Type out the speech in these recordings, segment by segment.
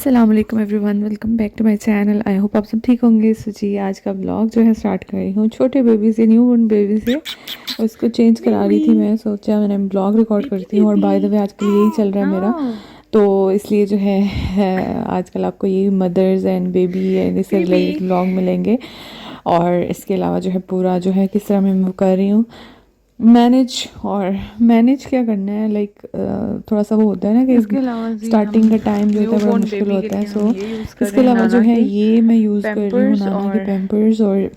अस्सलाम वालेकुम everyone, welcome back to my channel. I hope आप सब ठीक होंगे। सो जी, आज का ब्लॉग जो है स्टार्ट कर रही हूँ छोटे बेबी से, न्यू बॉर्न बेबी से। उसको चेंज करा रही थी, मैं सोचा मैंने ब्लॉग रिकॉर्ड करती हूँ। और बाय द वे आजकल यही चल रहा है मेरा, तो इसलिए जो है आजकल आपको यही मदर्स एंड बेबी एंड इससे रिलेटेड ब्लॉग मिलेंगे। और इसके अलावा जो है पूरा जो है किस तरह मैं कर रही हूँ मैनेज। और मैनेज क्या करना है, लाइक थोड़ा सा वो होता है ना कि इसके अलावा जी स्टार्टिंग का टाइम जो होता न्यू है बड़ा बॉर्न मुश्किल बेबी के होता है। लिए हम सो ये यूज़ कर इसके रहे हैं अलावा जो नाना है के ये मैं यूज़ कर रही हूँ पैम्पर्स। नाना के और पैम्पर्स। और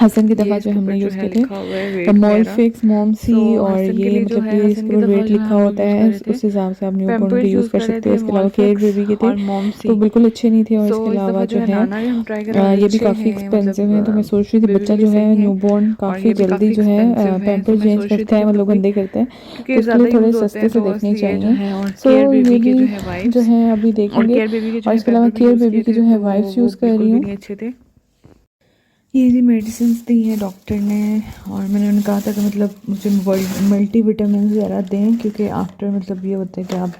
हसन की ये दफ़ा जो इसके ऊपर हमने जो यूज़ है किए लिखा हुआ है थे वेट वगैरह। मोलफिक्स मोमसी। सो और हसन के ये लिए जो मतलब है कि हसन इसके की ऊपर दफ़ा वेट जो है लिखा हम लोग होता यूज़ है, कर रहे थे उस हिसाब से आप न्यू बॉर्न के पैम्पर्स यूज़ यूज़ कर कर रहे सकते हो। थे इसके अलावा केयर मोलफिक्स बेबी के थे और तो मोमसी। बिल्कुल अच्छे नहीं थे। और सो इसके इस अलावा दफ़ा जो जो है है नाना के हम ट्राई करा रहे थे, ये भी अच्छे काफ़ी हैं एक्सपेंसिव है। तो मैं मतलब सोच रही थी बेबी बच्चा के लिए जो है सही हैं। न्यूबॉर्न और काफ़ी ये भी जल्दी काफ़ी जो है एक्सपेंसिव हैं, तो पैम्पर मैं चेंज सोच रही करता थी है, कि मतलब मतलब गंदे करते हैं। क्योंकि तो उसके लिए ज़्यादा थोड़े यूज़ होते सस्ते हैं से तो देखने इसलिए जो चाहिए। है। और सो केयर ये बेबी के भी जो है जो वाइप्स, है अभी और देखेंगे। केयर बेबी के जो और है इसके अलावा पैम्पर भी केयर यूज़ बेबी किए की थे जो है तो वाइप्स वो यूज़ कर बिल्कुल रही भी हूँ। नहीं अच्छे थे। ये जी मेडिसिन दी हैं डॉक्टर ने। और मैंने उन्हें कहा था कि मतलब मुझे मल्टी विटामिन ज़रा दें, क्योंकि आफ्टर मतलब ये होता है कि आप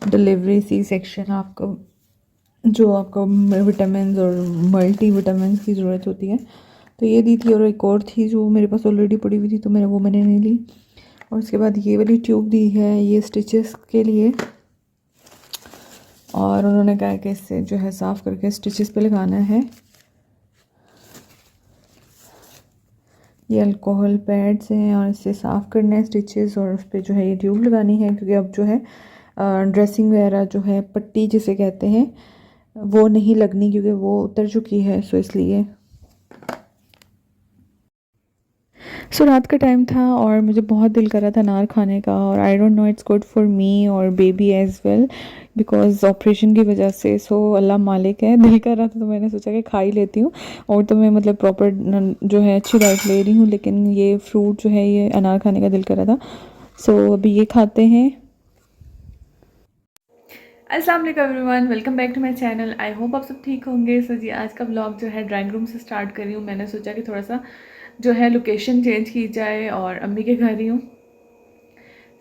डिलीवरी सी सेक्शन आपको जो आपको विटामिन और मल्टी विटामिन की ज़रूरत होती है। तो ये दी थी, और एक और थी जो मेरे पास ऑलरेडी पड़ी हुई थी, तो मैंने नहीं ली। और उसके बाद ये वाली ट्यूब दी है, ये स्टिचेस के लिए। और उन्होंने कहा कि इससे जो है साफ़ करके स्टिचेस पे लगाना है। ये अल्कोहल पैड्स हैं और इससे साफ़ करना है स्टिचेस, और उस पर जो है ये ट्यूब लगानी है, क्योंकि अब जो है ड्रेसिंग वगैरह जो है पट्टी जिसे कहते हैं वो नहीं लगनी, क्योंकि वो उतर चुकी है। सो इसलिए सो रात का टाइम था और मुझे बहुत दिल कर रहा था अनार खाने का। और I don't know it's good for me और baby as well, because operation की वजह से। सो अल्लाह मालिक है, दिल कर रहा था तो मैंने सोचा कि खा ही लेती हूँ। और तो मैं मतलब प्रॉपर जो है अच्छी डाइट ले रही हूँ, लेकिन ये फ्रूट जो है ये अनार खाने का दिल कर रहा था। सो अभी ये खाते हैं। अस्सलाम वालेकुम everyone, welcome back to my channel. I hope आप सब ठीक होंगे। सो जी, आज का ब्लॉग जो है ड्राइंग रूम से स्टार्ट कर रही हूँ। मैंने सोचा कि थोड़ा सा जो है लोकेशन चेंज की जाए, और अम्मी के घर ही हूँ।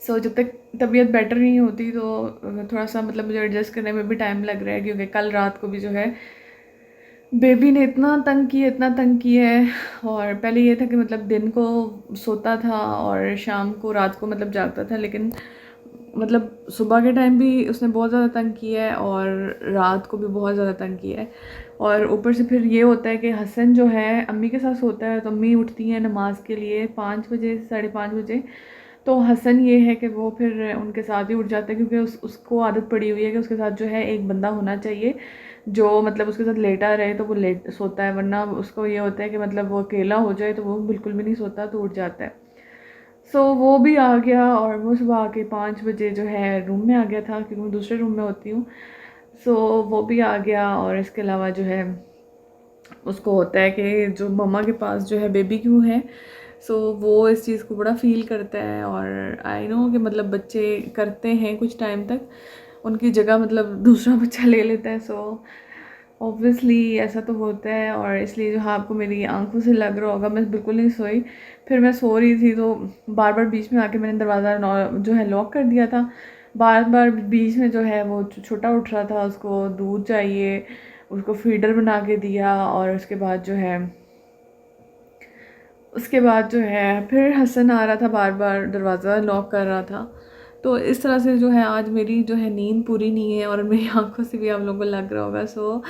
सो जब तक तबीयत बेटर नहीं होती तो थोड़ा सा मतलब मुझे एडजस्ट करने में भी टाइम लग रहा है, क्योंकि कल रात को भी जो है बेबी ने इतना तंग किया है। और पहले ये था कि मतलब दिन को सोता था और शाम को रात को मतलब जागता था, लेकिन मतलब सुबह के टाइम भी उसने बहुत ज़्यादा तंग किया है और रात को भी बहुत ज़्यादा तंग किया है। और ऊपर से फिर ये होता है कि हसन जो है अम्मी के साथ सोता है, तो अम्मी उठती हैं नमाज़ के लिए 5 बजे 5:30 बजे। तो हसन ये है कि वो फिर उनके साथ ही उठ जाता है, क्योंकि उसको आदत पड़ी हुई है कि उसके साथ जो है एक बंदा होना चाहिए जो मतलब उसके साथ लेटा रहे, तो वो लेट सोता है। वरना उसको ये होता है कि मतलब वो अकेला हो जाए तो वो बिल्कुल भी नहीं सोता, तो उठ जाता है। सो वो भी आ गया, और वो सुबह आके 5 बजे जो है रूम में आ गया था, क्योंकि मैं दूसरे रूम में होती हूँ। सो वो भी आ गया। और इसके अलावा जो है उसको होता है कि जो मम्मा के पास जो है बेबी क्यों है। सो वो इस चीज़ को बड़ा फ़ील करता है। और आई नो कि मतलब बच्चे करते हैं कुछ टाइम तक, उनकी जगह मतलब दूसरा बच्चा ले लेता है। सो ऑब्वियसली ऐसा तो होता है। और इसलिए जो है आपको मेरी आंखों से लग रहा होगा मैं बिल्कुल नहीं सोई। फिर मैं सो रही थी तो बार बार बीच में आके मैंने दरवाज़ा जो है लॉक कर दिया था। बार बार बीच में जो है वो छोटा उठ रहा था, उसको दूध चाहिए, उसको फीडर बना के दिया। और उसके बाद जो है फिर हसन आ रहा था, बार बार दरवाज़ा लॉक कर रहा था। तो इस तरह से जो है आज मेरी जो है नींद पूरी नहीं है, और मेरी आंखों से भी आप लोगों को लग रहा होगा। So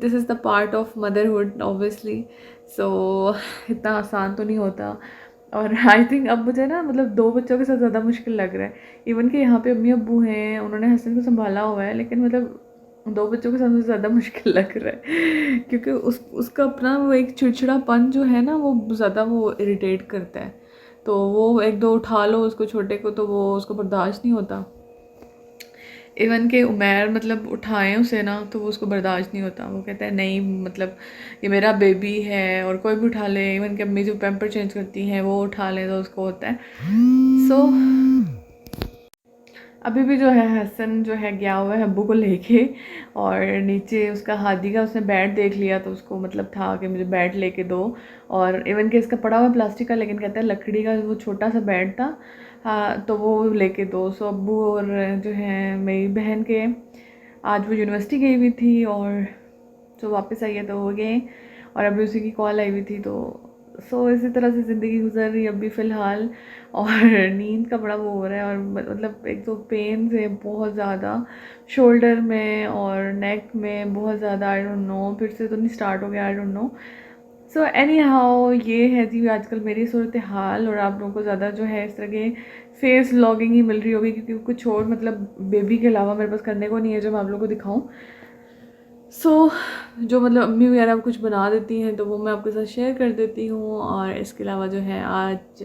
this is the part of motherhood obviously. So इतना आसान तो नहीं होता। और आई थिंक अब मुझे ना मतलब 2 बच्चों के साथ ज़्यादा मुश्किल लग रहा है। इवन कि यहाँ पे अम्मी अब्बू हैं, उन्होंने हसन को संभाला हुआ है, लेकिन मतलब 2 बच्चों के साथ मुझे ज़्यादा मुश्किल लग रहा है, क्योंकि उसका अपना वो एक चिड़चिड़ापन जो है ना वो ज़्यादा वो इरिटेट करता है। तो वो एक दो उठा लो उसको छोटे को तो वो उसको बर्दाश्त नहीं होता। इवन के उमैर मतलब उठाएं उसे ना तो वो उसको बर्दाश्त नहीं होता। वो कहता है नहीं मतलब ये मेरा बेबी है, और कोई भी उठा ले। इवन के अम्मी जो पैम्पर चेंज करती हैं वो उठा लें तो उसको होता है। सो अभी भी जो है हसन जो है गया हुआ है अब्बू को लेके, और नीचे उसका हादी का उसने बैट देख लिया तो उसको मतलब था कि मुझे बैट लेके दो। और इवन कि इसका पड़ा हुआ प्लास्टिक का, लेकिन कहता है लकड़ी का वो छोटा सा बैट था, हाँ तो वो लेके दो। सो अब्बू और जो है मेरी बहन के आज वो यूनिवर्सिटी गई हुई थी और जो वापस आई है तो हो गए, और अभी उसी की कॉल आई हुई थी। तो इसी तरह से ज़िंदगी गुजर रही है अभी फ़िलहाल। और नींद का बड़ा वो हो रहा है, और मतलब एक तो पेन है बहुत ज़्यादा शोल्डर में और नेक में बहुत ज़्यादा। आई डोंट नो, फिर से तो नहीं स्टार्ट हो गया, आई don't no. So any how ये है जी आजकल मेरी सूरत हाल। और आप लोगों को ज़्यादा जो है इस तरह के फेस व्लॉगिंग ही मिल रही होगी, क्योंकि कुछ और मतलब बेबी के अलावा मेरे पास करने को नहीं है जो मैं आप लोगों को दिखाऊं। जो मतलब अम्मी वगैरह कुछ बना देती हैं तो वो मैं आपके साथ शेयर कर देती हूँ। और इसके अलावा जो है आज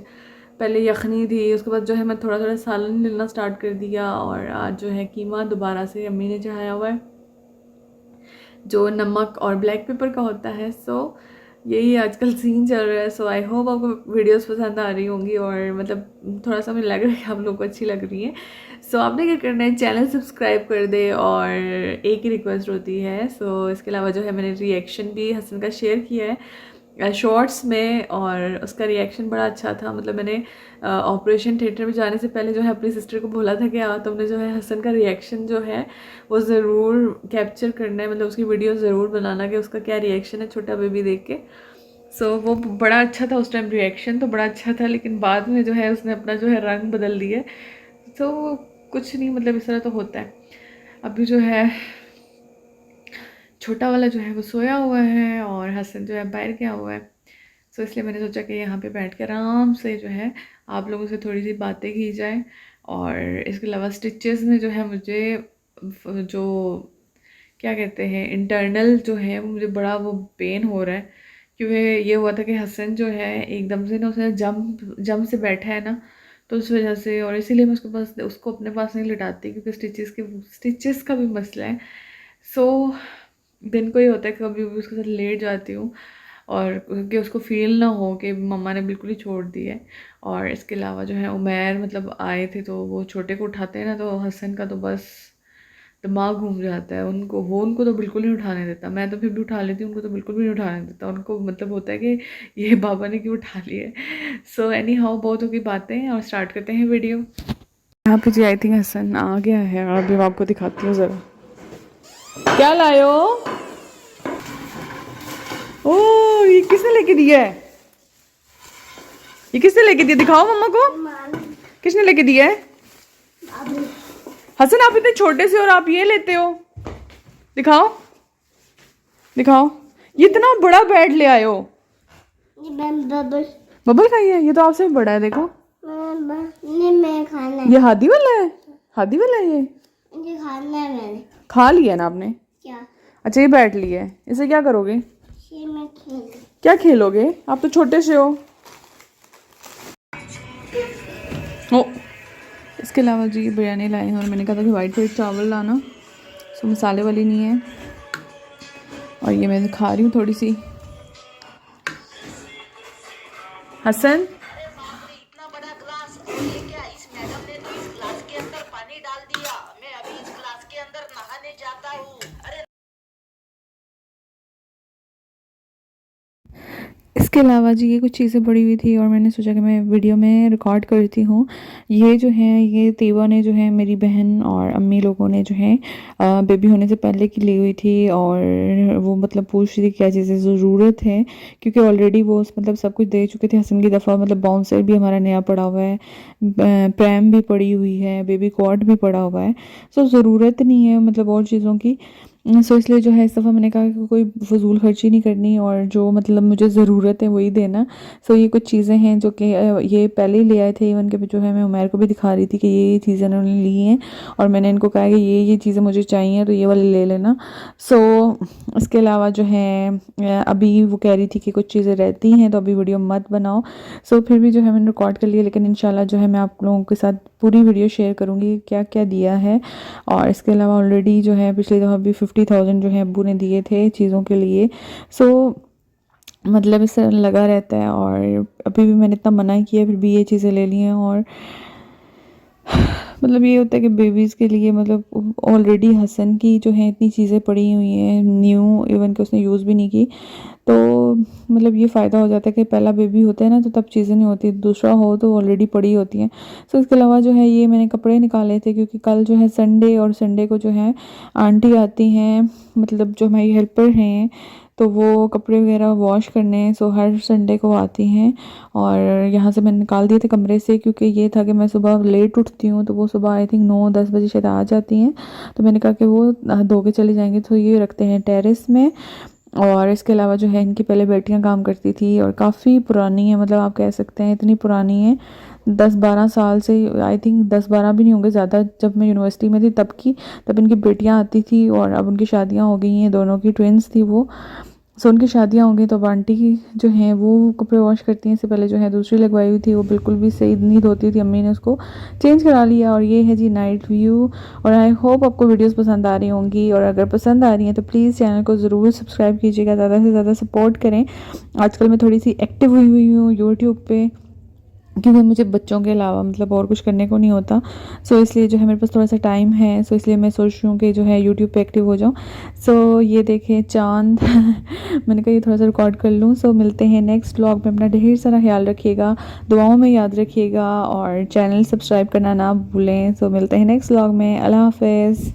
पहले यखनी थी, उसके बाद जो है मैं थोड़ा थोड़ा सालन लेना स्टार्ट कर दिया। और आज जो है कीमा दोबारा से अम्मी ने चढ़ाया हुआ है जो नमक और ब्लैक पेपर का होता है। यही आजकल सीन चल रहा है। आई होप आपको वीडियोस पसंद आ रही होंगी, और मतलब थोड़ा सा मुझे लग रहा है कि आप लोगों को अच्छी लग रही है। आपने क्या करना है, चैनल सब्सक्राइब कर दे। और एक ही रिक्वेस्ट होती है। इसके अलावा जो है मैंने रिएक्शन भी हसन का शेयर किया है शॉर्ट्स में, और उसका रिएक्शन बड़ा अच्छा था। मतलब मैंने ऑपरेशन थिएटर में जाने से पहले जो है अपनी सिस्टर को बोला था कि तुमने जो है हसन का रिएक्शन जो है वो ज़रूर कैप्चर करना है, मतलब उसकी वीडियो ज़रूर बनाना कि उसका क्या रिएक्शन है छोटा बेबी देख के। वो बड़ा अच्छा था उस टाइम, रिएक्शन तो बड़ा अच्छा था, लेकिन बाद में जो है उसने अपना जो है रंग बदल दिया। कुछ नहीं, मतलब इस तरह तो होता है। अभी जो है छोटा वाला जो है वो सोया हुआ है और हसन जो है बाहर गया हुआ है। इसलिए मैंने सोचा कि यहाँ पे बैठ कर आराम से जो है आप लोगों से थोड़ी सी बातें की जाए। और इसके अलावा स्टिचेस में जो है मुझे जो क्या कहते हैं इंटरनल जो है वो मुझे बड़ा वो पेन हो रहा है, क्योंकि ये हुआ था कि हसन जो है एकदम से ना उसने जम से बैठा है ना, तो उस वजह से। और इसीलिए मैं उसको अपने पास नहीं लिटाती, क्योंकि स्टिचेस का भी मसला है। दिन को ही होता है कभी भी उसके साथ लेट जाती हूँ, और कि उसको फील ना हो कि मम्मा ने बिल्कुल ही छोड़ दी है। और इसके अलावा जो है उमैर मतलब आए थे, तो वो छोटे को उठाते हैं ना, तो हसन का तो बस दिमाग घूम जाता है। उनको तो बिल्कुल नहीं उठाने देता। मैं तो फिर भी उठा लेती हूँ, उनको तो बिल्कुल भी नहीं उठाने देता। उनको मतलब होता है कि ये बाबा ने क्यों उठा लिए। एनी हाउ बहुत होगी बातें, और स्टार्ट करते हैं वीडियो। यहाँ पे जी आई थिंक हसन आ गया है, और अभी मैं आपको दिखाती हूँ ज़रा क्या लायो। ओ ये किसने लेके दिया है, ये किसने लेके दिया, दिखाओ मम्मा को, किसने लेके दिया है। हसन आप इतने छोटे से और आप ये लेते हो, दिखाओ दिखाओ, ये इतना बड़ा बैट ले आए हो। बबल खाइए, ये तो आपसे भी बड़ा है, देखो मैं खाना है। ये हादी वाला है, हादी वाला है, ये खाना है मैंने, खा लिया ना आपने क्या। अच्छा ये बैट लिया है, इसे क्या करोगे, मैं क्या खेलोगे, आप तो छोटे से हो। ओ इसके अलावा जी बिरयानी लाई है, और मैंने कहा था कि वाइट वाइट चावल लाना, मसाले वाली नहीं है। और ये मैं खा रही हूँ थोड़ी सी। हसन इतना बड़ा ग्लास, क्या इस मैडम ने तो इस ग्लास के अंदर पानी डाल दिया, मैं अभी इस ग्लास के अंदर नहाने जाता हूँ। अरे इसके अलावा जी ये कुछ चीज़ें पड़ी हुई थी, और मैंने सोचा कि मैं वीडियो में रिकॉर्ड करती हूँ। ये जो है ये तेवा ने जो है मेरी बहन और अम्मी लोगों ने जो है बेबी होने से पहले की ली हुई थी। और वो मतलब पूछ रही थी क्या चीज़ें ज़रूरत है, क्योंकि ऑलरेडी वो मतलब सब कुछ दे चुके थे हसन की दफ़ा। मतलब बाउंसर भी हमारा नया पड़ा हुआ है, प्रैम भी पड़ी हुई है, बेबी कॉट भी पड़ा हुआ है। ज़रूरत नहीं है मतलब और चीज़ों की। इसलिए जो है इस दफ़ा मैंने कहा कि कोई फ़जूल खर्ची नहीं करनी, और जो मतलब मुझे ज़रूरत है वही देना। ये कुछ चीज़ें हैं जो कि ये पहले ही ले आए थे। इवन के जो है मैं उमैर को भी दिखा रही थी कि ये चीज़ें उन्होंने ली हैं, और मैंने इनको कहा कि ये चीज़ें मुझे चाहिए तो ये वाली ले लेना। इसके अलावा जो है अभी वो कह रही थी कि कुछ चीज़ें रहती हैं तो अभी वीडियो मत बनाओ। फिर भी जो है मैंने रिकॉर्ड कर लिया, लेकिन इंशाल्लाह जो है मैं आप लोगों के साथ पूरी वीडियो शेयर करूँगी क्या क्या दिया है। और इसके अलावा ऑलरेडी जो है पिछली दफ़ा भी 50,000 जो है अब्बू ने दिए थे चीज़ों के लिए। मतलब इससे लगा रहता है, और अभी भी मैंने इतना मना किया फिर भी ये चीज़ें ले ली हैं। और मतलब ये होता है कि बेबीज़ के लिए मतलब ऑलरेडी हसन की जो है इतनी चीज़ें पड़ी हुई हैं न्यू, इवन कि उसने यूज़ भी नहीं की, तो मतलब ये फ़ायदा हो जाता है कि पहला बेबी होता है ना तो तब चीज़ें नहीं होती, दूसरा हो तो ऑलरेडी पड़ी होती हैं। सो इसके अलावा जो है ये मैंने कपड़े निकाले थे क्योंकि कल जो है संडे, और संडे को जो है आंटी आती हैं, मतलब जो हमारी हेल्पर हैं, तो वो कपड़े वगैरह वॉश करने, सो हर संडे को आती हैं। और यहाँ से मैंने निकाल दिए थे कमरे से, क्योंकि ये था कि मैं सुबह लेट उठती हूँ तो वो सुबह आई थिंक 9-10 बजे शायद आ जाती हैं, तो मैंने कहा कि वो धो के चले जाएंगे, तो ये रखते हैं टेरेस में। और इसके अलावा जो है इनकी पहले बेटियां काम करती थी और काफ़ी पुरानी है, मतलब आप कह सकते हैं इतनी पुरानी है, 10-12 साल से, आई थिंक 10-12 भी नहीं होंगे ज़्यादा, जब मैं यूनिवर्सिटी में थी तब की, तब इनकी बेटियां आती थी और अब उनकी शादियां हो गई हैं, दोनों की ट्विंस थी वो। सो उनकी शादियां हो गई, तो अब आंटी की जो हैं वो कपड़े वॉश करती हैं। इससे पहले जो है दूसरी लगवाई हुई थी वो बिल्कुल भी सही नहीं धोती थी, अम्मी ने उसको चेंज करा लिया। और ये है जी नाइट व्यू। और आई होप आपको वीडियोस पसंद आ रही होंगी, और अगर पसंद आ रही हैं तो प्लीज़ चैनल को ज़रूर सब्सक्राइब कीजिएगा, ज़्यादा से ज़्यादा सपोर्ट करें। आजकल मैं थोड़ी सी एक्टिव हुई हूँ यूट्यूब पे, क्योंकि मुझे बच्चों के अलावा मतलब और कुछ करने को नहीं होता। सो इसलिए जो है मेरे पास थोड़ा सा टाइम है, सो इसलिए मैं सोच रही हूँ कि जो है यूट्यूब पे एक्टिव हो जाऊँ। सो ये देखें चाँद मैंने कहा ये थोड़ा सा रिकॉर्ड कर लूँ। सो मिलते हैं नेक्स्ट व्लॉग में, अपना ढेर सारा ख्याल रखिएगा, दुआओं में याद रखिएगा, और चैनल सब्सक्राइब करना ना भूलें। सो मिलते हैं नेक्स्ट व्लॉग में। अल्लाह हाफ़िज़।